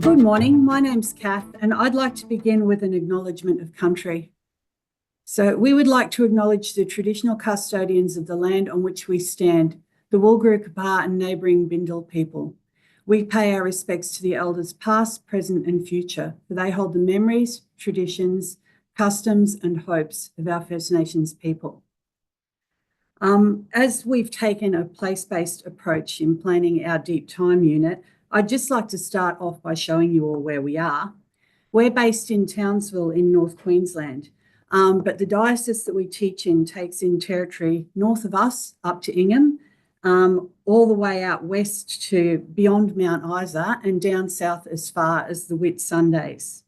Good morning, my name's Kath, and I'd like to begin with an acknowledgement of country. So we would like to acknowledge the traditional custodians of the land on which we stand, the Walguru Kapar and neighbouring Bindal people. We pay our respects to the elders past, present and future, for they hold the memories, traditions, customs and hopes of our First Nations people. As we've taken a place-based approach in planning our Deep Time unit, I'd just like to start off by showing you all where we are. We're based in Townsville in North Queensland, but the diocese that we teach in takes in territory north of us up to Ingham, all the way out west to beyond Mount Isa and down south as far as the Whitsundays.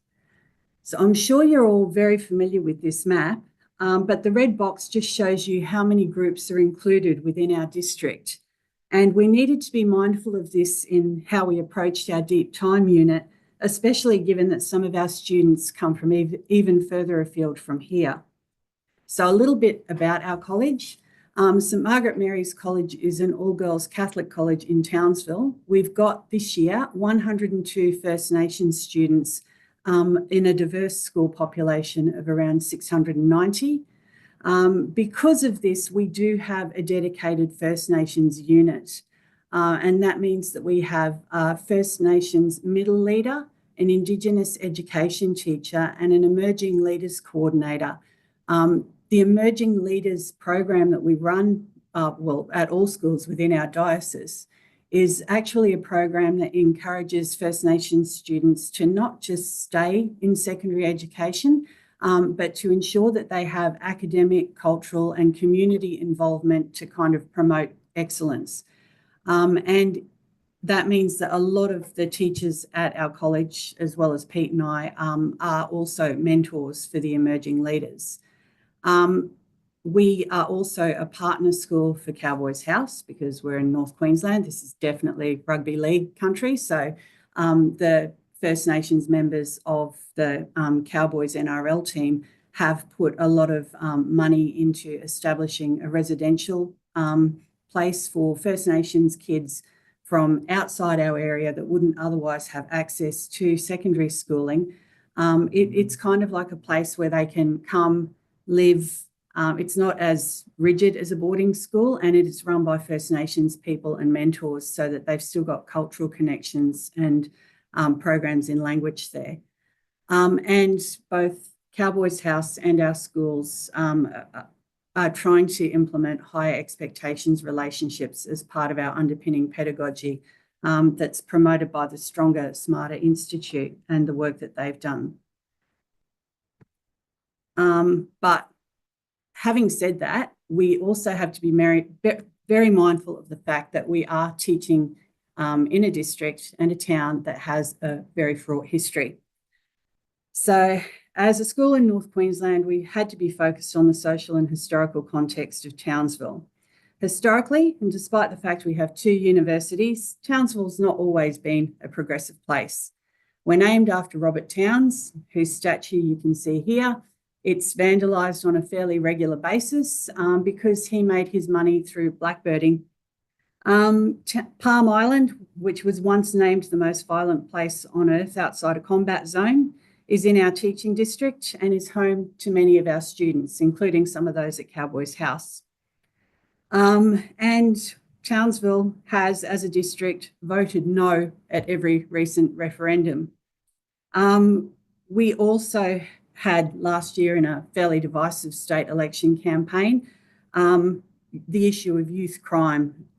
So I'm sure you're all very familiar with this map, but the red box just shows you how many groups are included within our district. And we needed to be mindful of this in how we approached our Deep Time unit, especially given that some of our students come from even further afield from here. So a little bit about our college. St Margaret Mary's College is an all-girls Catholic college in Townsville. We've got this year 102 First Nations students in a diverse school population of around 690. Because of this, we do have a dedicated First Nations unit, and that means that we have a First Nations middle leader, an Indigenous education teacher and an emerging leaders coordinator. The emerging leaders program that we run at all schools within our diocese is actually a program that encourages First Nations students to not just stay in secondary education, but to ensure that they have academic, cultural and community involvement to kind of promote excellence. And that means that a lot of the teachers at our college, as well as Pete and I, are also mentors for the emerging leaders. We are also a partner school for Cowboys House because we're in North Queensland. This is definitely rugby league country. So the First Nations members of the Cowboys NRL team have put a lot of money into establishing a residential place for First Nations kids from outside our area that wouldn't otherwise have access to secondary schooling. It's kind of like a place where they can come, live. It's not as rigid as a boarding school, and it is run by First Nations people and mentors so that they've still got cultural connections and programs in language there. And both Cowboys House and our schools are trying to implement higher expectations relationships as part of our underpinning pedagogy that's promoted by the Stronger, Smarter Institute and the work that they've done. But having said that, we also have to be very mindful of the fact that we are teaching in a district and a town that has a very fraught history. So as a school in North Queensland, we had to be focused on the social and historical context of Townsville. Historically, and despite the fact we have 2 universities, Townsville's not always been a progressive place. We're named after Robert Towns, whose statue you can see here. It's vandalised on a fairly regular basis because he made his money through blackbirding. Palm Island, which was once named the most violent place on earth outside a combat zone, is in our teaching district and is home to many of our students, including some of those at Cowboys House. And Townsville has, as a district, voted no at every recent referendum. We also had last year in a fairly divisive state election campaign, the issue of youth crime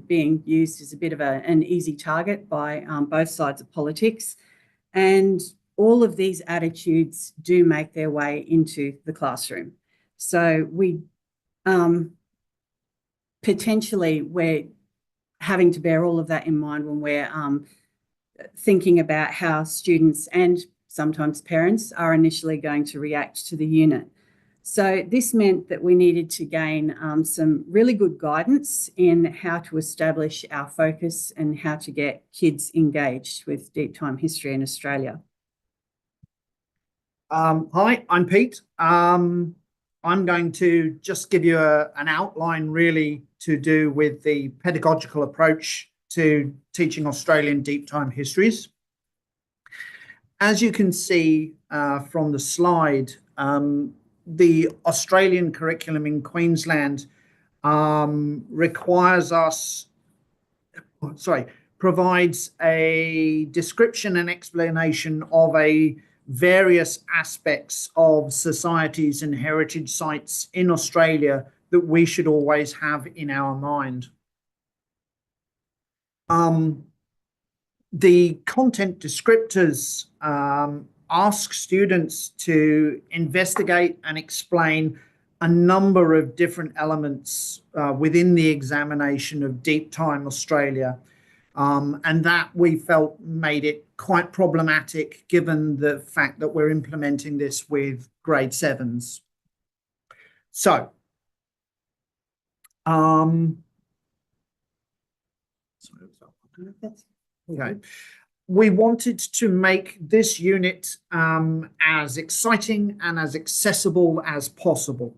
being used as a bit of an easy target by both sides of politics. And all of these attitudes do make their way into the classroom. So we potentially we're having to bear all of that in mind when we're thinking about how students and sometimes parents are initially going to react to the unit. So this meant that we needed to gain some really good guidance in how to establish our focus and how to get kids engaged with Deep Time history in Australia. Hi, I'm Pete. I'm going to just give you an outline really to do with the pedagogical approach to teaching Australian Deep Time histories. as you can see from the slide, the Australian curriculum in Queensland provides a description and explanation of various aspects of societies and heritage sites in Australia that we should always have in our mind. The content descriptors ask students to investigate and explain a number of different elements within the examination of Deep Time Australia. And that we felt made it quite problematic given the fact that we're implementing this with grade 7s. So, okay. We wanted to make this unit as exciting and as accessible as possible.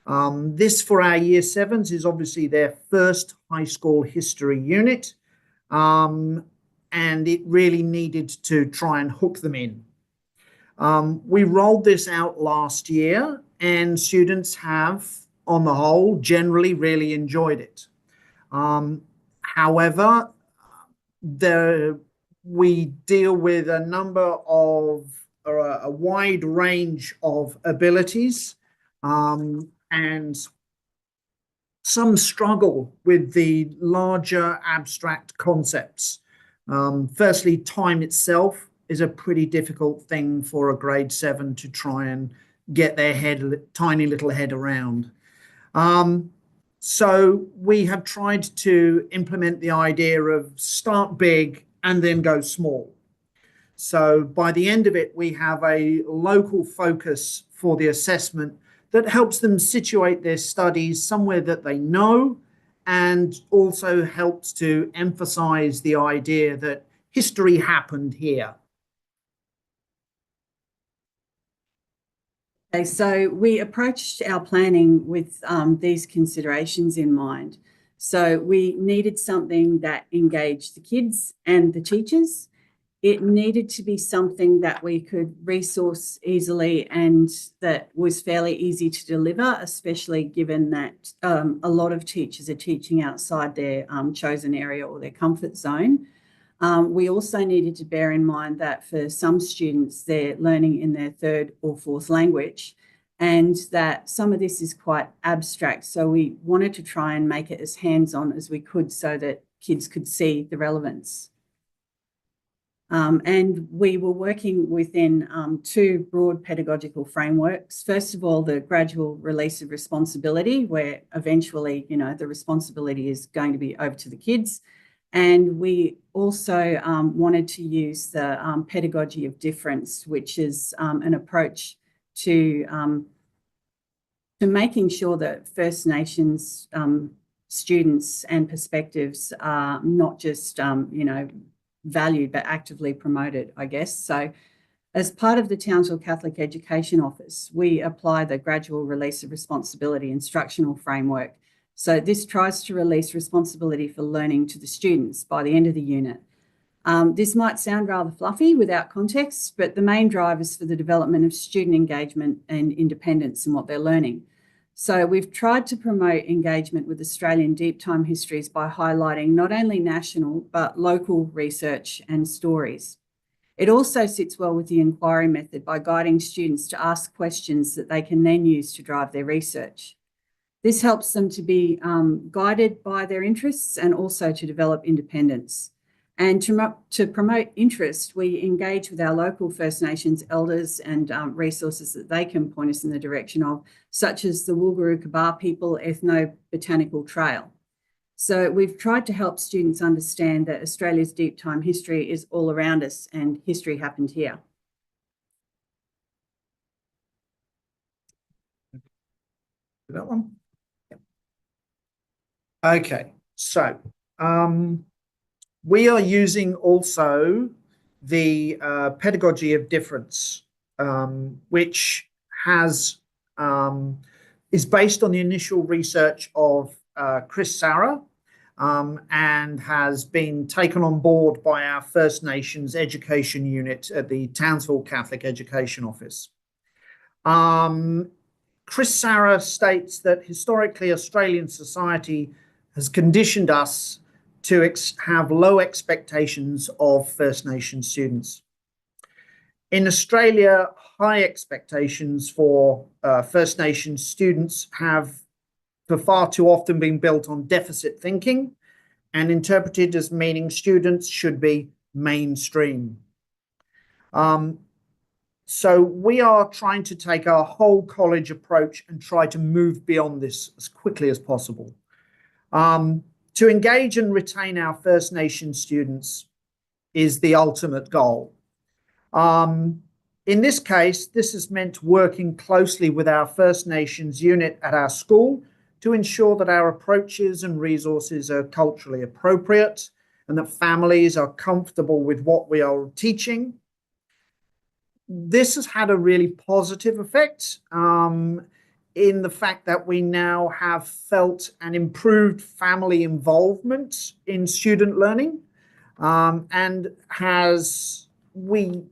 This for our year 7s is obviously their first high school history unit. And it really needed to try and hook them in. We rolled this out last year, and students have, on the whole, generally really enjoyed it. However, we deal with a wide range of abilities, and some struggle with the larger abstract concepts. Firstly, time itself is a pretty difficult thing for a grade 7 to try and get their tiny little head around. So we have tried to implement the idea of start big and then go small. So by the end of it, we have a local focus for the assessment that helps them situate their studies somewhere that they know, and also helps to emphasize the idea that history happened here. Okay, so we approached our planning with these considerations in mind. So we needed something that engaged the kids and the teachers. It needed to be something that we could resource easily and that was fairly easy to deliver, especially given that a lot of teachers are teaching outside their chosen area or their comfort zone. We also needed to bear in mind that for some students, they're learning in their 3rd or 4th language, and that some of this is quite abstract. So we wanted to try and make it as hands-on as we could so that kids could see the relevance. And we were working within 2 broad pedagogical frameworks. First of all, the gradual release of responsibility, where eventually, the responsibility is going to be over to the kids. And we also wanted to use the pedagogy of difference, which is an approach to making sure that First Nations students and perspectives are not just, valued but actively promoted, I guess. So as part of the Townsville Catholic Education Office, we apply the gradual release of responsibility instructional framework. So this tries to release responsibility for learning to the students by the end of the unit. This might sound rather fluffy without context, but the main drive is for the development of student engagement and independence in what they're learning. So we've tried to promote engagement with Australian deep time histories by highlighting not only national, but local research and stories. It also sits well with the inquiry method by guiding students to ask questions that they can then use to drive their research. This helps them to be guided by their interests and also to develop independence. And to promote interest, we engage with our local First Nations elders and resources that they can point us in the direction of, such as the Woolgoorookabar People Ethno-Botanical Trail. So we've tried to help students understand that Australia's deep time history is all around us and history happened here. That one? Yep. Okay, so we are using also the pedagogy of difference, which is based on the initial research of Chris Sarah, and has been taken on board by our First Nations education unit at the Townsville Catholic Education Office. Chris Sarah states that historically Australian society has conditioned us to have low expectations of First Nations students. In Australia, high expectations for First Nations students have for far too often been built on deficit thinking and interpreted as meaning students should be mainstream. So we are trying to take our whole college approach and try to move beyond this as quickly as possible. To engage and retain our First Nations students is the ultimate goal. In this case, this has meant working closely with our First Nations unit at our school to ensure that our approaches and resources are culturally appropriate and that families are comfortable with what we are teaching. This has had a really positive effect in the fact that we now have felt an improved family involvement in student learning, and we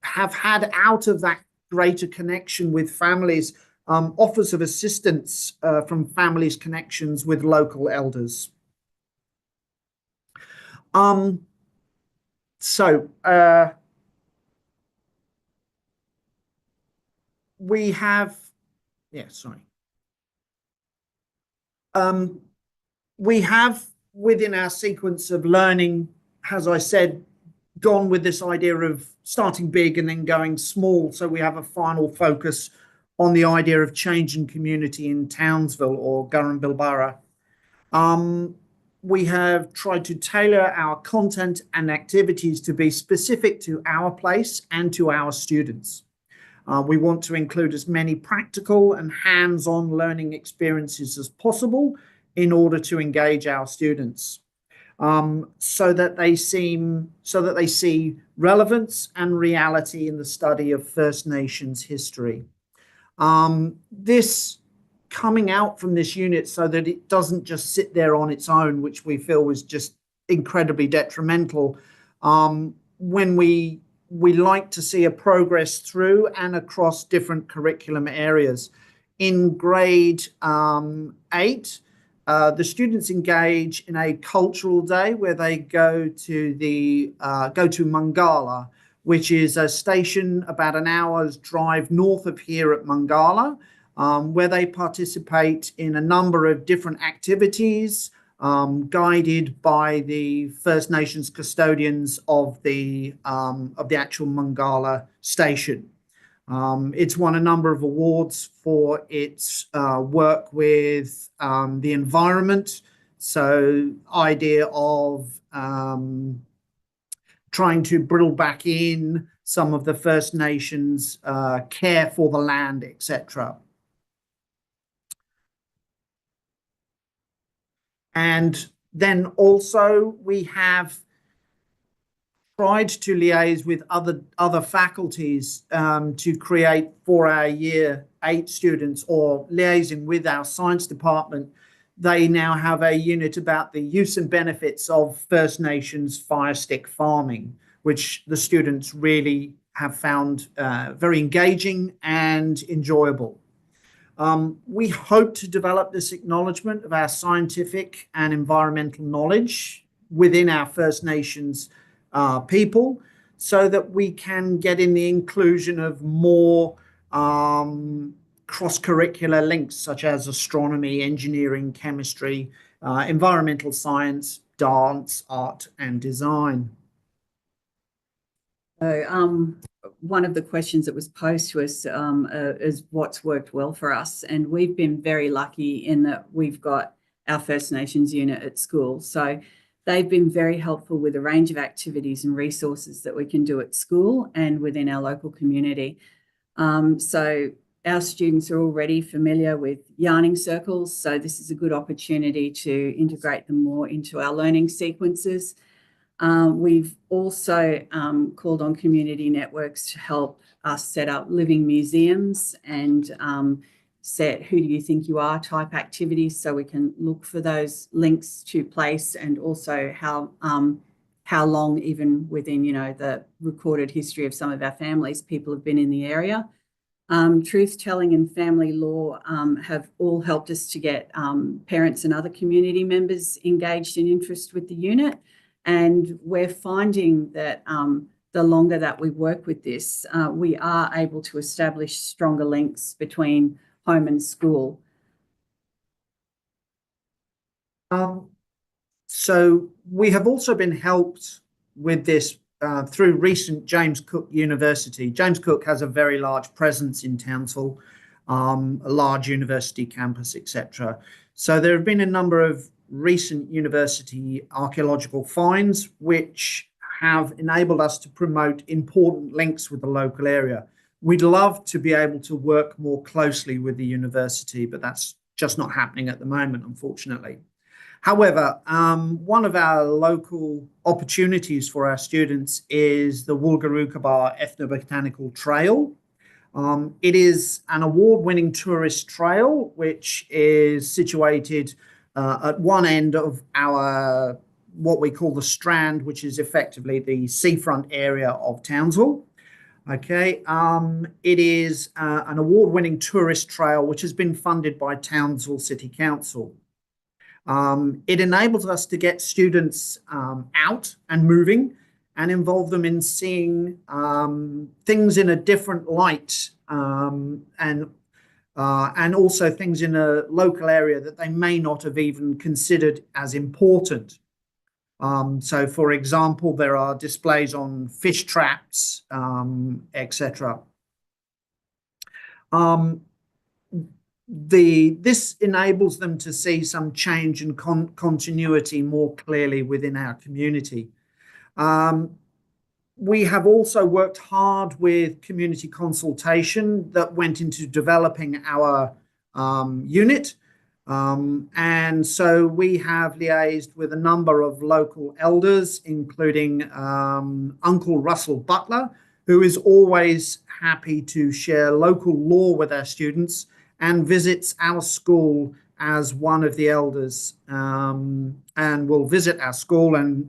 have had out of that greater connection with families offers of assistance from families' connections with local elders. We have, we have within our sequence of learning, as I said, gone with this idea of starting big and then going small. So we have a final focus on the idea of changing community in Townsville or Gurrumbilbara. We have tried to tailor our content and activities to be specific to our place and to our students. We want to include as many practical and hands-on learning experiences as possible in order to engage our students, so that they see relevance and reality in the study of First Nations history. This coming out from this unit so that it doesn't just sit there on its own, which we feel was just incredibly detrimental. When we like to see a progress through and across different curriculum areas. In grade 8, the students engage in a cultural day where they go to Mangala, which is a station about an hour's drive north of here at Mangala, where they participate in a number of different activities, guided by the First Nations custodians of the actual Mangala station. It's won a number of awards for its work with the environment. So idea of trying to bring back in some of the First Nations care for the land, etc. And then also we have tried to liaise with other faculties to create for our year 8 students, or liaising with our science department. They now have a unit about the use and benefits of First Nations fire stick farming, which the students really have found very engaging and enjoyable. We hope to develop this acknowledgement of our scientific and environmental knowledge within our First Nations people, so that we can get in the inclusion of more cross-curricular links such as astronomy, engineering, chemistry, environmental science, dance, art and design. So one of the questions that was posed to us is what's worked well for us. And we've been very lucky in that we've got our First Nations unit at school. So they've been very helpful with a range of activities and resources that we can do at school and within our local community. So our students are already familiar with yarning circles. So this is a good opportunity to integrate them more into our learning sequences. We've also called on community networks to help us set up living museums and set who do you think you are type activities, so we can look for those links to place, and also how long, even within, you know, the recorded history of some of our families, people have been in the area. Truth telling and family law have all helped us to get parents and other community members engaged in interest with the unit. And we're finding that the longer that we work with this, we are able to establish stronger links between home and school. So we have also been helped with this through recent James Cook University. James Cook has a very large presence in Townsville, a large university campus, etc. So there have been a number of recent university archaeological finds which have enabled us to promote important links with the local area. We'd love to be able to work more closely with the university, but that's just not happening at the moment, unfortunately. However, one of our local opportunities for our students is the Woolgarookabar Ethnobotanical Trail. It is an award-winning tourist trail which is situated at one end of our, what we call the Strand, which is effectively the seafront area of Townsville. Okay, it is an award-winning tourist trail which has been funded by Townsville City Council. It enables us to get students out and moving and involve them in seeing things in a different light, and also things in a local area that they may not have even considered as important. So, for example, there are displays on fish traps, etc. This enables them to see some change and continuity more clearly within our community. We have also worked hard with community consultation that went into developing our unit. And so we have liaised with a number of local elders, including Uncle Russell Butler, who is always happy to share local law with our students and visits our school as one of the elders, and will visit our school and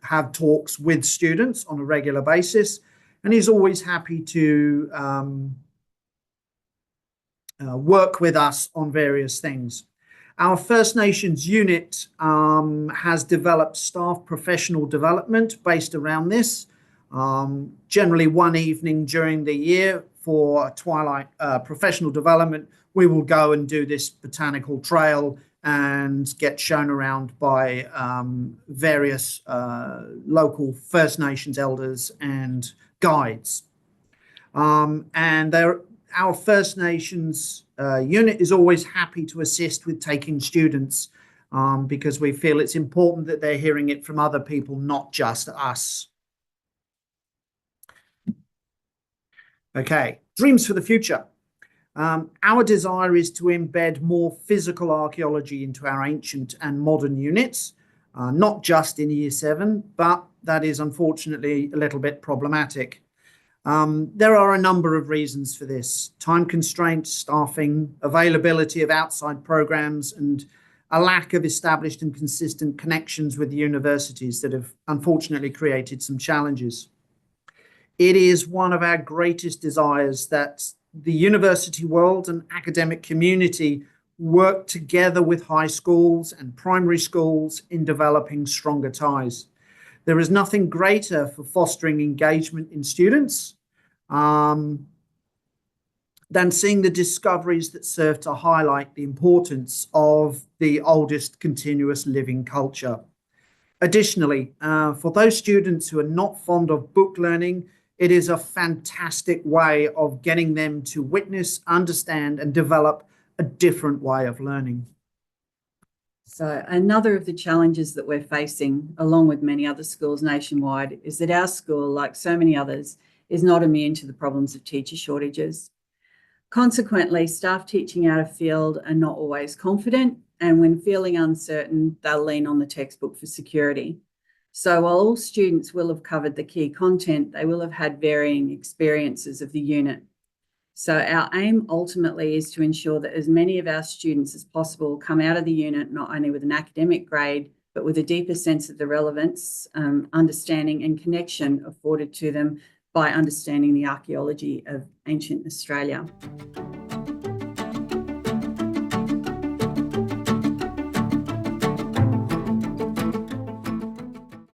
have talks with students on a regular basis. And he's always happy to work with us on various things. Our First Nations unit has developed staff professional development based around this, generally one evening during the year for twilight professional development. We will go and do this botanical trail and get shown around by various local First Nations elders and guides. And our First Nations unit is always happy to assist with taking students, because we feel it's important that they're hearing it from other people, not just us. Okay, dreams for the future. Our desire is to embed more physical archaeology into our ancient and modern units, not just in Year 7, but that is unfortunately a little bit problematic. There are a number of reasons for this: time constraints, staffing, availability of outside programs, and a lack of established and consistent connections with the universities that have unfortunately created some challenges. It is one of our greatest desires that the university world and academic community work together with high schools and primary schools in developing stronger ties. There is nothing greater for fostering engagement in students than seeing the discoveries that serve to highlight the importance of the oldest continuous living culture. Additionally, for those students who are not fond of book learning, it is a fantastic way of getting them to witness, understand, and develop a different way of learning. So another of the challenges that we're facing, along with many other schools nationwide, is that our school, like so many others, is not immune to the problems of teacher shortages. Consequently, staff teaching out of field are not always confident, and when feeling uncertain, they'll lean on the textbook for security. So while all students will have covered the key content, they will have had varying experiences of the unit. So our aim ultimately is to ensure that as many of our students as possible come out of the unit not only with an academic grade, but with a deeper sense of the relevance, understanding and connection afforded to them by understanding the archaeology of ancient Australia.